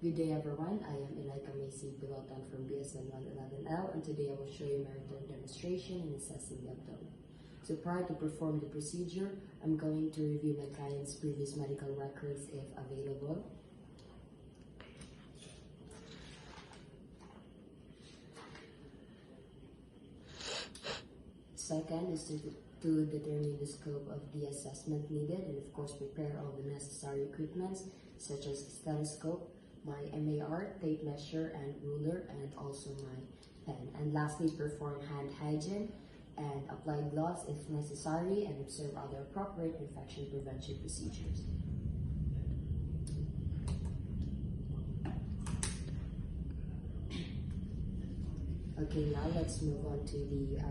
Good day everyone, I am Elika Macy Pilotan from BSN 111L, and today I will show you my return demonstration in assessing the abdomen. So prior to perform the procedure, I'm going to review my client's previous medical records if available. Second is to determine the scope of the assessment needed, and of course prepare all the necessary equipments such as stethoscope, my MAR, tape measure and ruler, and also my pen. And lastly, perform hand hygiene and apply gloves if necessary, and observe other appropriate infection prevention procedures. Okay, now let's move on to the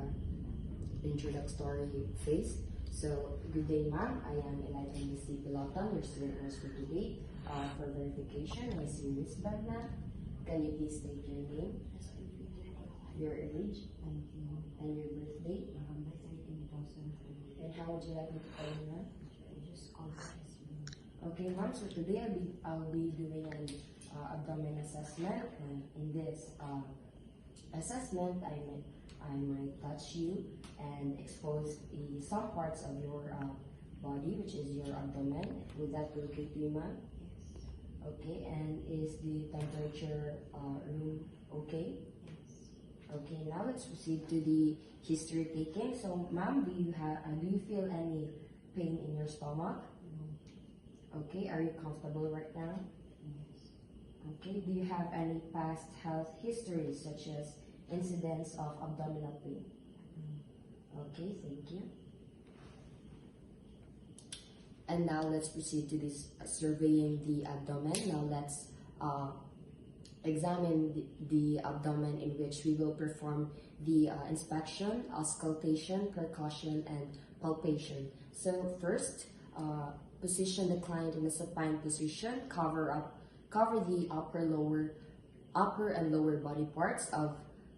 introductory phase. So, good day ma'am, I am Elika Macy Pilotan, your student nurse for today. For verification, I see Miss Bag ma'am. Can you please state your name, your age, and your birthday? And how would you like me to call you ma'am? Okay ma'am, so today I'll be doing an abdomen assessment, and in this assessment I might touch you and expose some parts of your body, which is your abdomen. Would that be okay to you ma'am? Yes. Okay, and is the temperature room okay? Yes. Okay, now let's proceed to the history taking. So ma'am, do you feel any pain in your stomach? No. Okay, are you comfortable right now? Yes. Okay, do you have any past health history such as incidents of abdominal pain? No. Okay, thank you. And now let's proceed to this surveying the abdomen. Now let's examine the abdomen, in which we will perform the inspection, auscultation, percussion, and palpation. So first, position the client in a supine position. Cover the upper and lower body parts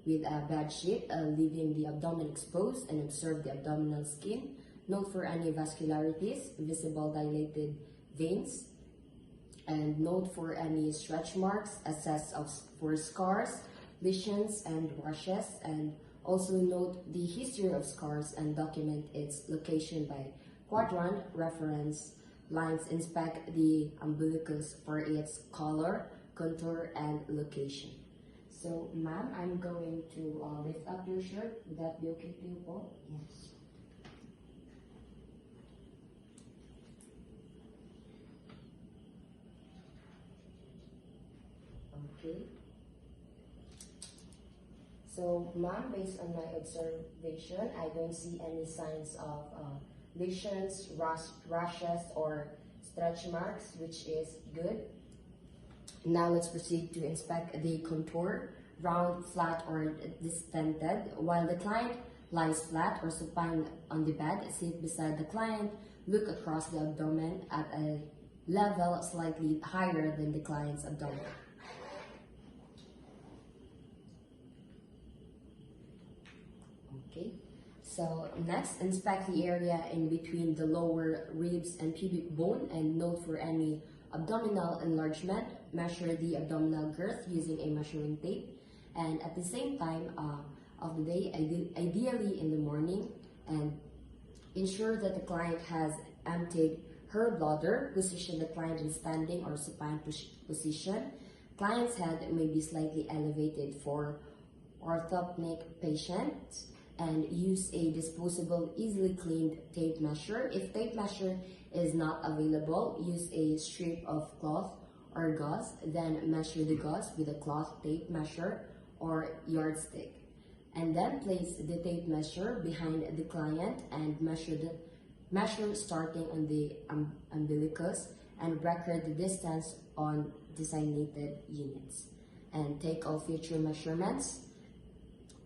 with a bed sheet, leaving the abdomen exposed, and observe the abdominal skin. Note for any vascularities, visible dilated veins, and note for any stretch marks. Assess for scars, lesions, and rashes, and also note the history of scars and document its location by quadrant reference lines. Inspect the umbilicus for its color, contour, and location. So, ma'am, I'm going to lift up your shirt. Would that be okay to you, Paul? Yes. Okay. So, ma'am, based on my observation, I don't see any signs of lesions, rashes, or stretch marks, which is good. Now let's proceed to inspect the contour, round, flat, or distended. While the client lies flat or supine on the bed, sit beside the client, look across the abdomen at a level slightly higher than the client's abdomen. Okay, so next, inspect the area in between the lower ribs and pubic bone, and note for any abdominal enlargement. Measure the abdominal girth using a measuring tape, and at the same time of the day, ideally in the morning, and ensure that the client has emptied her bladder. Position the client in standing or supine position. Client's head may be slightly elevated for orthopneic patients, and use a disposable, easily cleaned tape measure. If tape measure is not available, use a strip of cloth or gauze, then measure the gauze with a cloth tape measure or yardstick. And then place the tape measure behind the client and measure starting on the umbilicus, and record the distance on designated units. And take all future measurements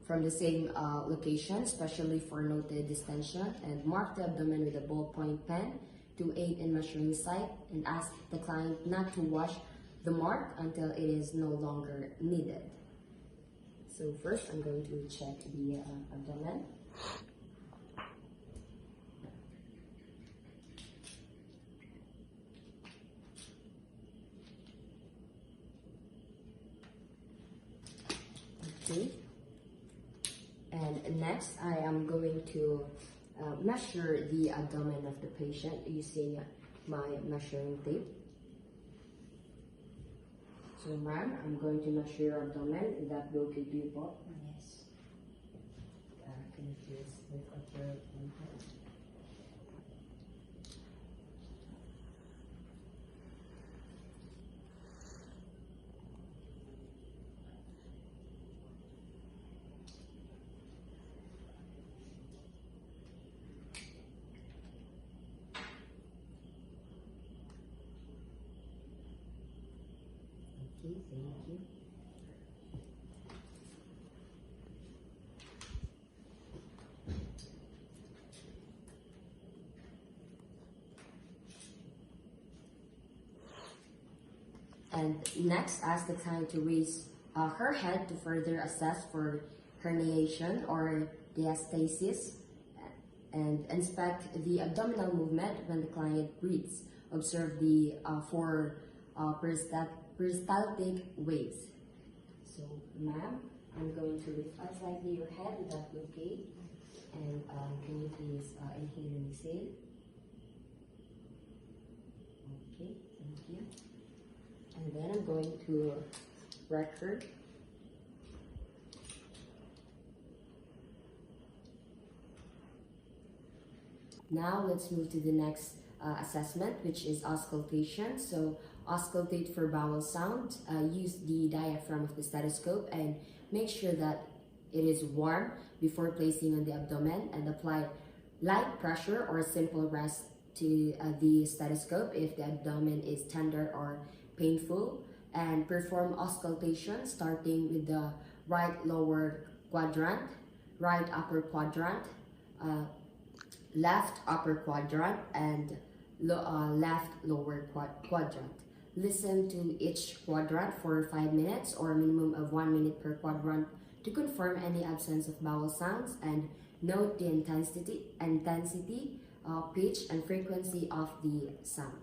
from the same location, especially for noted distension, and mark the abdomen with a ballpoint pen to aid in measuring site, and ask the client not to wash the mark until it is no longer needed. So first, I'm going to check the abdomen. Okay. And next, I am going to measure the abdomen of the patient using my measuring tape. So, ma'am, I'm going to measure your abdomen. Is that okay to you, po? Yes. Can you please lift up your hand? Okay, thank you. And next, ask the client to raise her head to further assess for herniation or diastasis and inspect the abdominal movement when the client breathes. Observe the four peristaltic waves. So, ma'am, I'm going to lift up slightly your head. Is that okay? And can you please inhale and exhale? Okay, thank you. And then I'm going to record. Now let's move to the next assessment, which is auscultation. So auscultate for bowel sound. Use the diaphragm of the stethoscope and make sure that it is warm before placing on the abdomen, and apply light pressure or simple rest to the stethoscope if the abdomen is tender or painful, and perform auscultation starting with the right lower quadrant, right upper quadrant, left upper quadrant, and left lower quadrant. Listen to each quadrant for 5 minutes or a minimum of 1 minute per quadrant to confirm any absence of bowel sounds, and note the intensity, pitch, and frequency of the sound.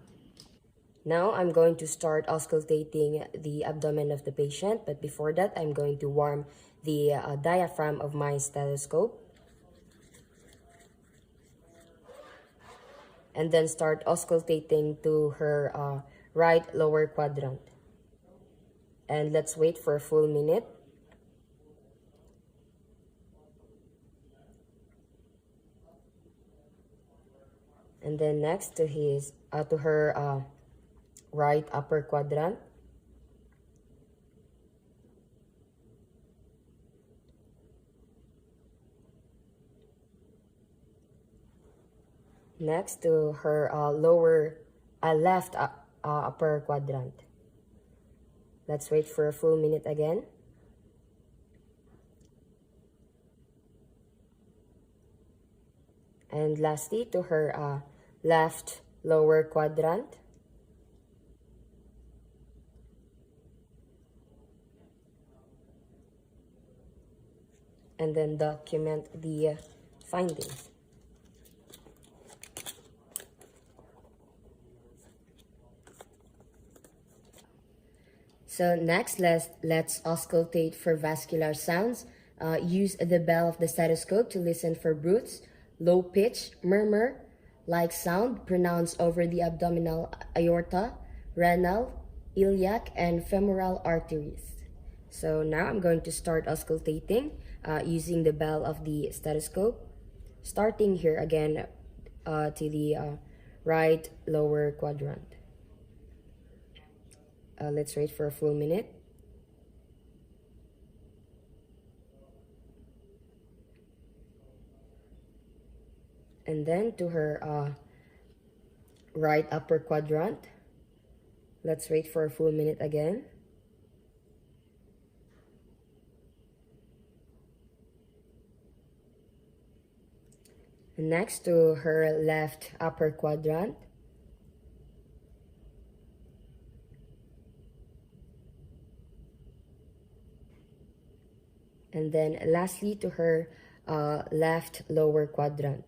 Now I'm going to start auscultating the abdomen of the patient, but before that I'm going to warm the diaphragm of my stethoscope. And then start auscultating to her right lower quadrant. And let's wait for a full minute. And then next to her right upper quadrant. Next to her left upper quadrant. Let's wait for a full minute again. And lastly, to her left lower quadrant. And then document the findings. So next, let's auscultate for vascular sounds. Use the bell of the stethoscope to listen for bruits, low pitch, murmur-like sound pronounced over the abdominal aorta, renal, iliac, and femoral arteries. So now I'm going to start auscultating using the bell of the stethoscope, starting here again to the right lower quadrant. Let's wait for a full minute. And then to her right upper quadrant. Let's wait for a full minute again. And next to her left upper quadrant. And then lastly to her left lower quadrant.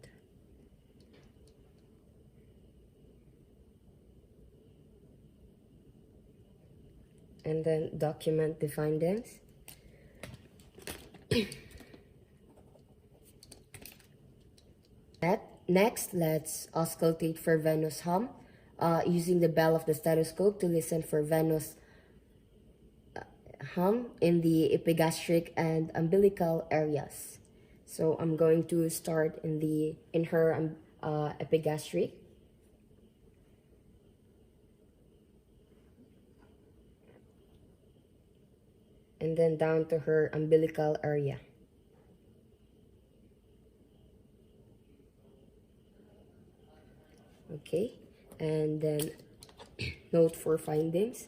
And then document the findings. Next, let's auscultate for venous hum using the bell of the stethoscope to listen for venous hum in the epigastric and umbilical areas. So I'm going to start in her epigastric. And then down to her umbilical area. Okay, and then note for findings.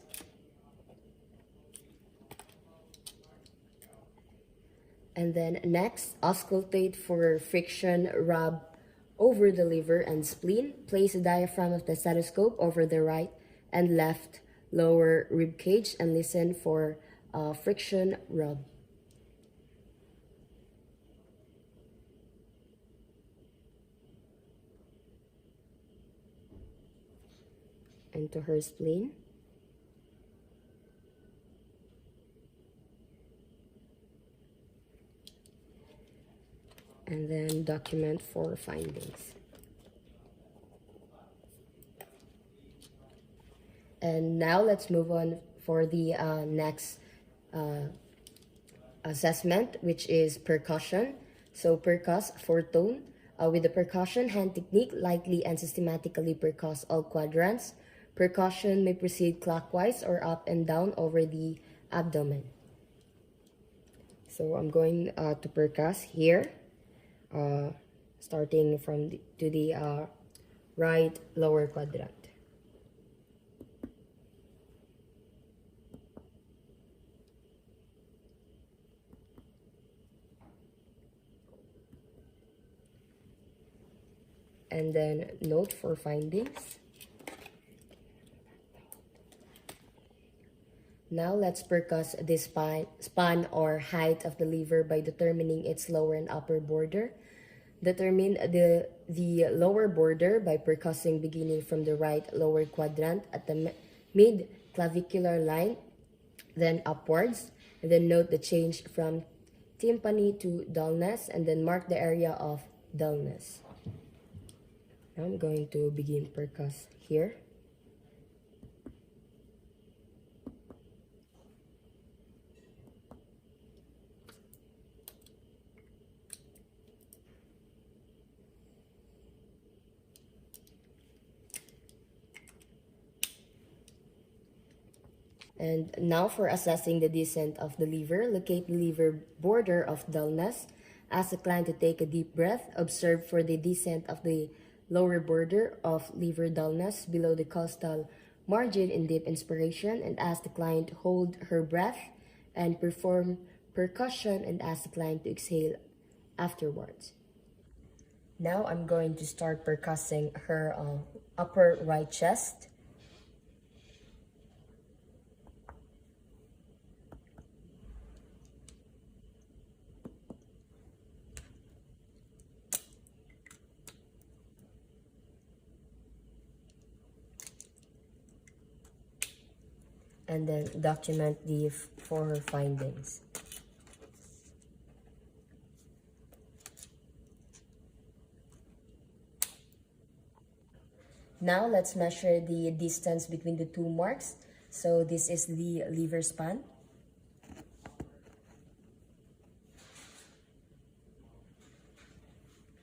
And then next, auscultate for friction rub over the liver and spleen. Place the diaphragm of the stethoscope over the right and left lower rib cage and listen for friction rub. Into her spleen. And then document for findings. And now let's move on for the next assessment, which is percussion. So percuss for tone. With the percussion hand technique, lightly and systematically percuss all quadrants. Percussion may proceed clockwise or up and down over the abdomen. So I'm going to percuss here, starting from the right lower quadrant. And then note for findings. Now let's percuss the span or height of the liver by determining its lower and upper border. Determine the lower border by percussing beginning from the right lower quadrant at the mid-clavicular line, then upwards, and then note the change from tympani to dullness, and then mark the area of dullness. Now I'm going to begin percuss here. And now for assessing the descent of the liver, locate the liver border of dullness. Ask the client to take a deep breath. Observe for the descent of the lower border of liver dullness below the costal margin in deep inspiration, and ask the client to hold her breath and perform percussion, and ask the client to exhale afterwards. Now I'm going to start percussing her upper right chest. And then document the for findings. Now let's measure the distance between the two marks. So this is the liver span.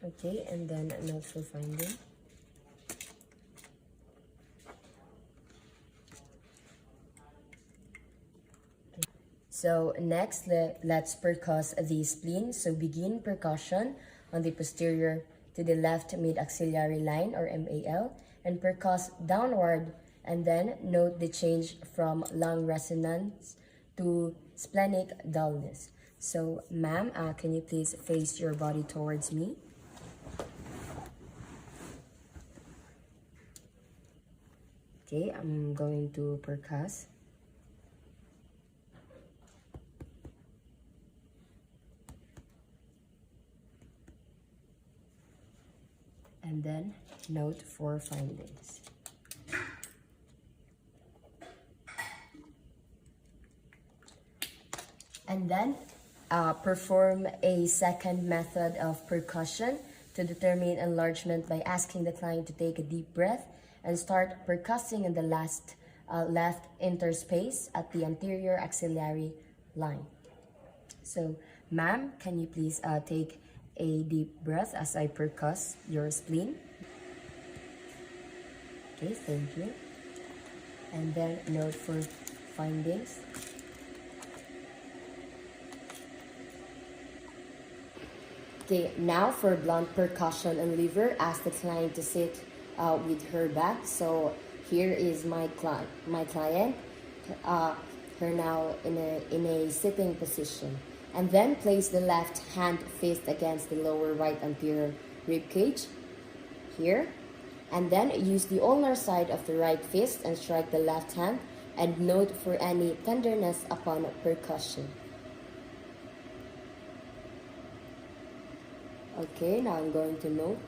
Okay, and then note for finding. So next, let's percuss the spleen. So begin percussion on the posterior to the left mid-axillary line, or MAL, and percuss downward, and then note the change from lung resonance to splenic dullness. So ma'am, can you please face your body towards me? Okay, I'm going to percuss. And then note for findings. And then perform a second method of percussion to determine enlargement by asking the client to take a deep breath and start percussing in the left interspace at the anterior axillary line. So, ma'am, can you please take a deep breath as I percuss your spleen? Okay, thank you. And then note for findings. Okay, now for blunt percussion and lever, ask the client to sit with her back. So here is my client, her now in a sitting position. And then place the left hand fist against the lower right anterior rib cage, here. And then use the ulnar side of the right fist and strike the left hand, and note for any tenderness upon percussion. Okay, now I'm going to note.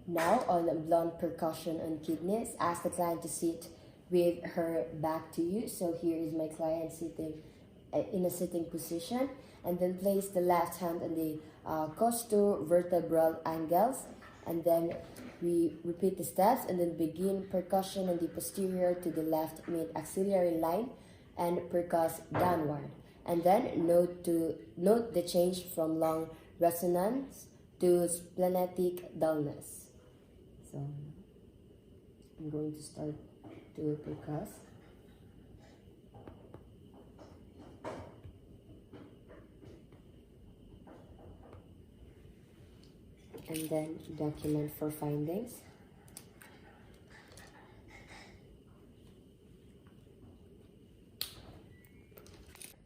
Now on blunt percussion on kidneys, ask the client to sit with her back to you. So here is my client sitting in a sitting position, and then place the left hand on the costovertebral angles, and then we repeat the steps and then begin percussion on the posterior to the left mid-axillary line and percuss downward. And then note the change from long resonance to splenetic dullness. So I'm going to start to percuss. And then document for findings.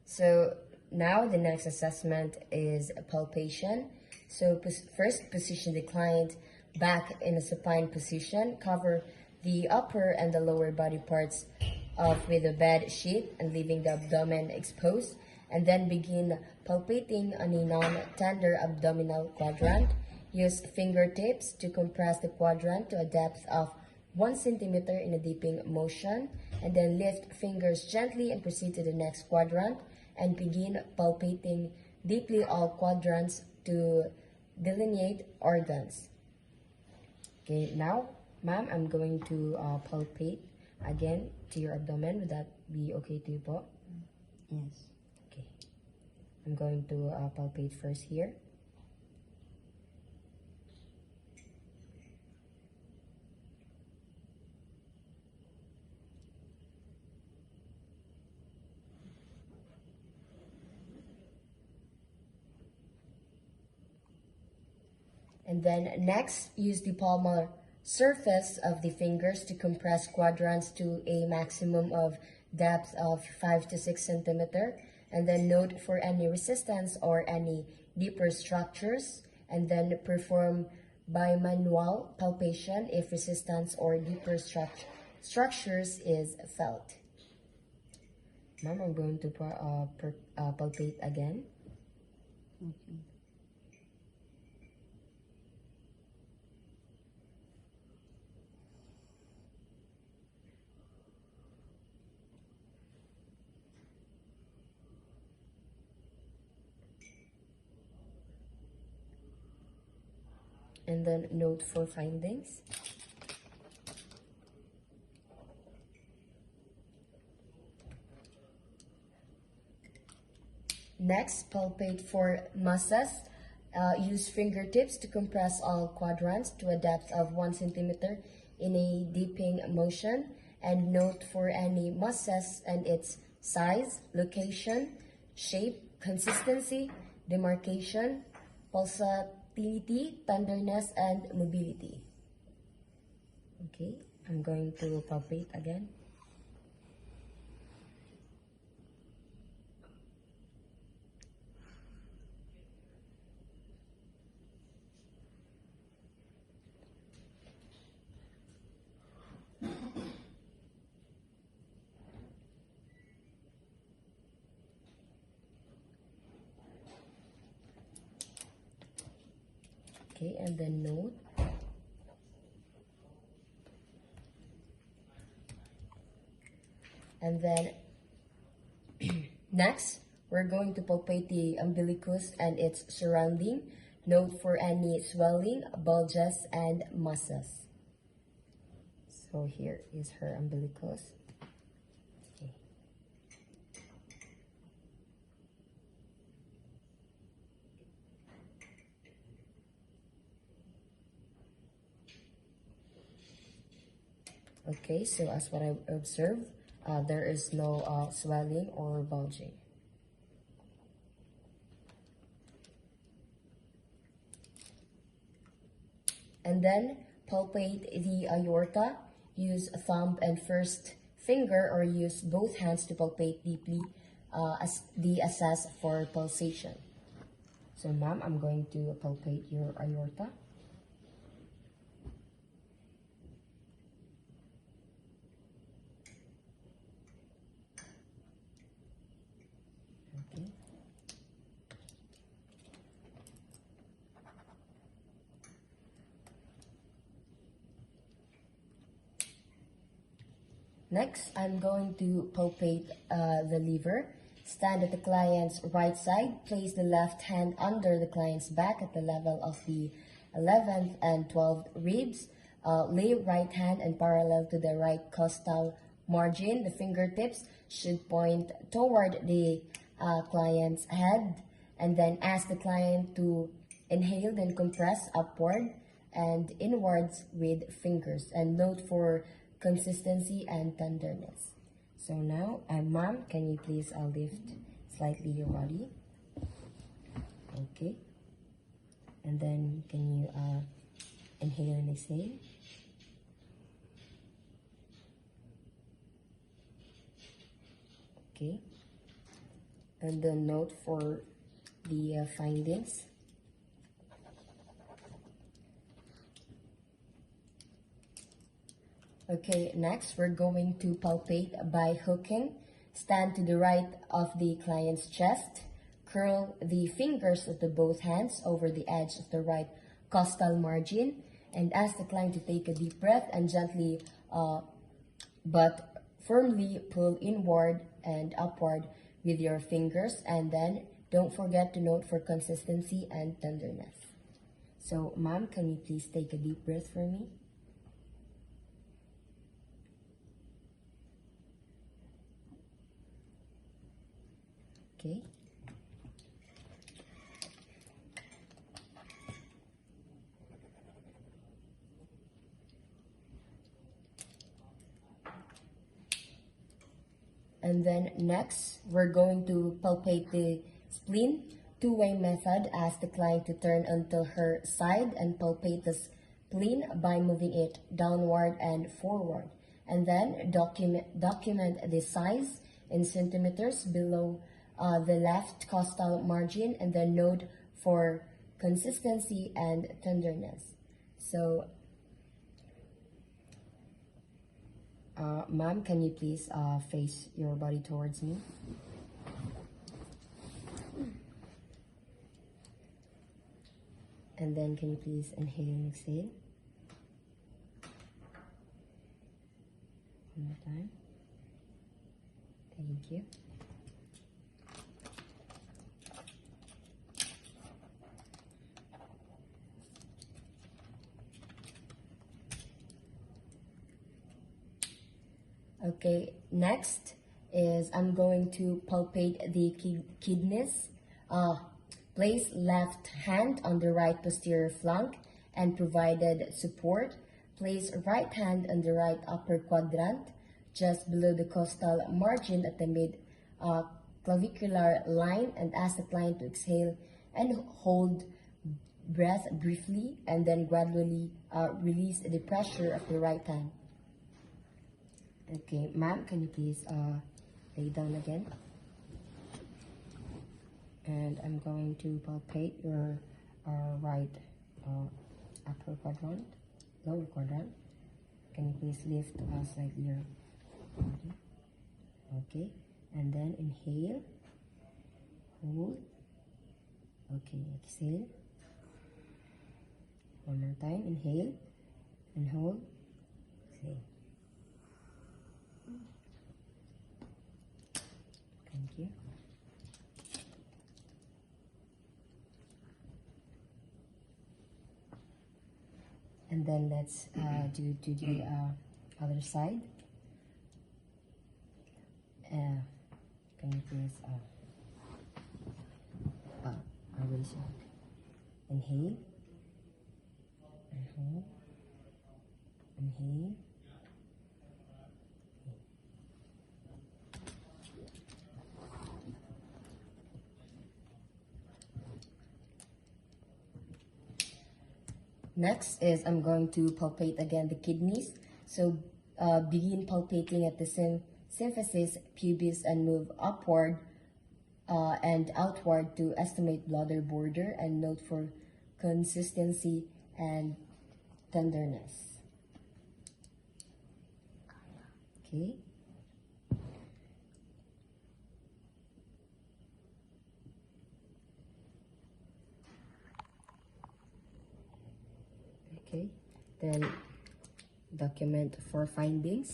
So now the next assessment is palpation. So first position the client back in a supine position. Cover the upper and the lower body parts with a bed sheet and leaving the abdomen exposed. And then begin palpating on a non-tender abdominal quadrant. Use fingertips to compress the quadrant to a depth of 1 centimeter in a dipping motion, and then lift fingers gently and proceed to the next quadrant and begin palpating deeply all quadrants to delineate organs. Okay, now, ma'am, I'm going to palpate again to your abdomen. Would that be okay to you po? Yes. Okay. I'm going to palpate first here. And then next, use the palmar surface of the fingers to compress quadrants to a maximum of depth of 5 to 6 centimeter. And then note for any resistance or any deeper structures. And then perform bimanual palpation if resistance or deeper structures is felt. Ma'am, I'm going to palpate again. Okay. And then note for findings. Next, palpate for muscles. Use fingertips to compress all quadrants to a depth of 1 centimeter in a dipping motion, and note for any muscles and its size, location, shape, consistency, demarcation, pulsatility, tenderness, and mobility. Okay, I'm going to palpate again. Okay, and then note. And then next, we're going to palpate the umbilicus and its surrounding. Note for any swelling, bulges, and muscles. So here is her umbilicus. Okay. Okay, so as what I observed, there is no swelling or bulging. And then palpate the aorta. Use thumb and first finger or use both hands to palpate deeply as the assess for pulsation. So ma'am, I'm going to palpate your aorta. Okay. Next, I'm going to palpate the liver. Stand at the client's right side. Place the left hand under the client's back at the level of the 11th and 12th ribs. Lay right hand and parallel to the right costal margin. The fingertips should point toward the client's head. And then ask the client to inhale, then compress upward and inwards with fingers. And note for consistency and tenderness. So now, ma'am, can you please lift slightly your body? Okay. And then can you inhale and exhale? Okay. And then note for the findings. Okay, next we're going to palpate by hooking. Stand to the right of the client's chest. Curl the fingers of the both hands over the edge of the right costal margin and ask the client to take a deep breath and gently but firmly pull inward and upward with your fingers, and then don't forget to note for consistency and tenderness. So ma'am, can you please take a deep breath for me? Okay. And then next, we're going to palpate the spleen. Two-way method. Ask the client to turn until her side and palpate the spleen by moving it downward and forward. And then document the size in centimeters below the left costal margin, and then note for consistency and tenderness. So, ma'am, can you please face your body towards me? And then can you please inhale and exhale? One more time. Thank you. Okay, next is I'm going to palpate the kidneys. Place left hand on the right posterior flank and provided support. Place right hand on the right upper quadrant just below the costal margin at the mid clavicular line, and ask the client to exhale and hold breath briefly, and then gradually release the pressure of the right hand. Okay, ma'am, can you please lay down again? And I'm going to palpate your right upper quadrant, lower quadrant. Can you please lift slightly your body? Okay, and then inhale, hold. Okay, exhale. One more time, inhale and hold, exhale. Thank you. And then let's do to the other side. Can you please raise your inhale, inhale, inhale. Next is I'm going to palpate again the kidneys. So begin palpating at the symphysis pubis and move upward and outward to estimate bladder border and note for consistency and tenderness. Okay. Okay, then document 4 findings.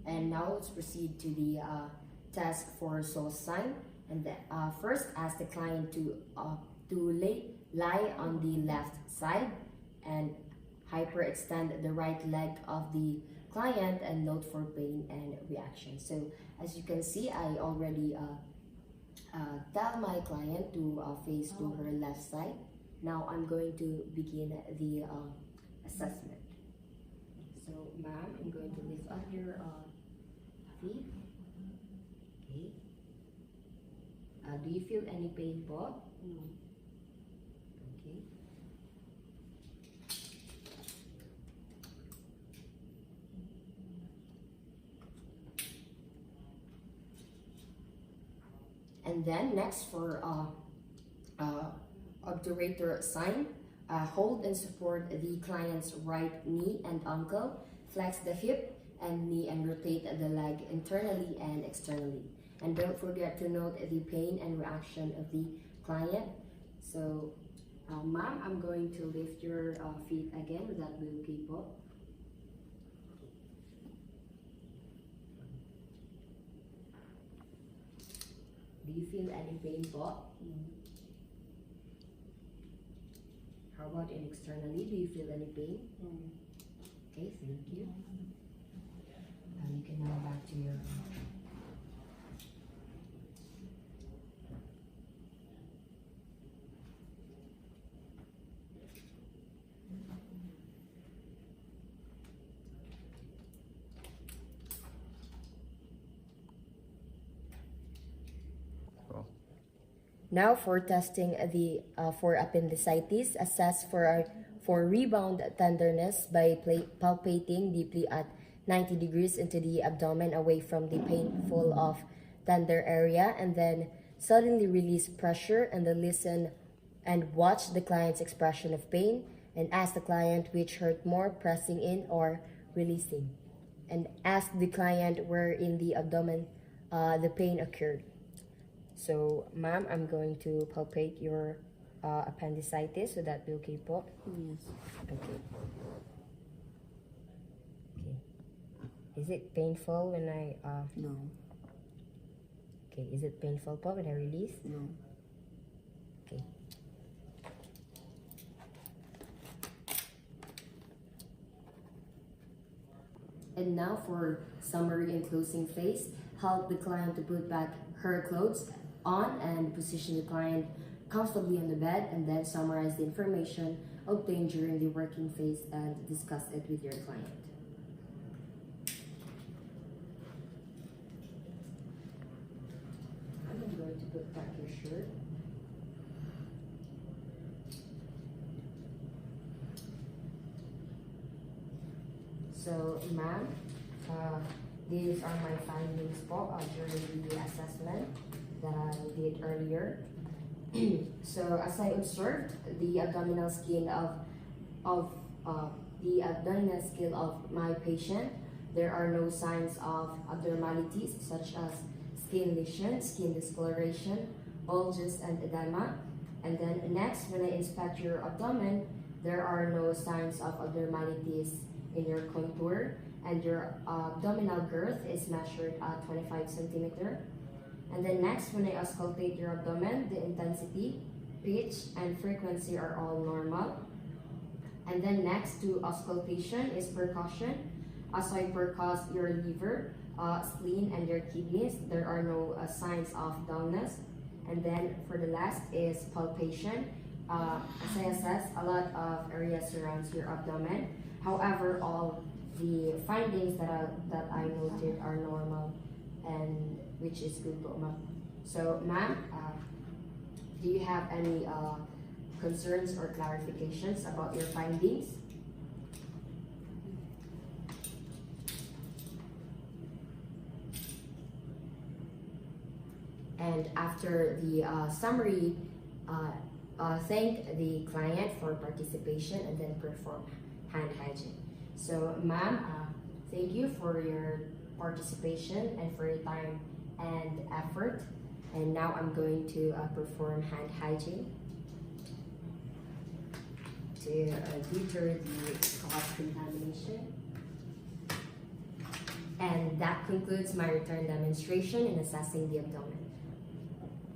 And now let's proceed to the test for soul sign. And first, ask the client to lie on the left side and hyperextend the right leg of the client and note for pain and reaction. So as you can see, I already tell my client to face to her left side. Now I'm going to begin the assessment. So ma'am, I'm going to lift up your feet. Okay. Do you feel any pain po? No. Okay. And then next for obturator sign, hold and support the client's right knee and ankle, flex the hip and knee and rotate the leg internally and externally. And don't forget to note the pain and reaction of the client. So, ma'am, I'm going to lift your feet again. Would that be okay po? Do you feel any pain po? No. How about in externally? Do you feel any pain? No. Okay, thank you. You can now back to your Now for testing the for appendicitis, assess for rebound tenderness by palpating deeply at 90 degrees into the abdomen away from the painful of tender area, and then suddenly release pressure and then listen and watch the client's expression of pain and ask the client which hurt more, pressing in or releasing, and ask the client where in the abdomen the pain occurred. So, ma'am, I'm going to palpate your appendicitis. Would that be okay po? Yes. Okay. Okay. Is it painful when I No. Okay, is it painful po when I release? No. Okay. And now for summary and closing phase, help the client to put back her clothes on and position the client comfortably on the bed, and then summarize the information obtained during the working phase and discuss it with your client. I'm going to put back your shirt. So, ma'am, these are my findings po during the assessment that I did earlier. So, as I observed, the abdominal skin of my patient, there are no signs of abnormalities such as skin lesion, skin discoloration, bulges, and edema. And then next, when I inspect your abdomen, there are no signs of abnormalities in your contour, and your abdominal girth is measured at 25 centimeter. And then next, when I auscultate your abdomen, the intensity, pitch, and frequency are all normal. And then next to auscultation is percussion. As I percuss your liver, spleen, and your kidneys, there are no signs of dullness. And then for the last is palpation. As I assess, a lot of areas surrounds your abdomen. However, all the findings that I noted are normal, and which is good po, ma'am. So, ma'am, do you have any concerns or clarifications about your findings? And after the summary, thank the client for participation and then perform hand hygiene. So, ma'am, thank you for your participation and for your time and effort. And now I'm going to perform hand hygiene to deter the cross-contamination. And that concludes my return demonstration in assessing the abdomen.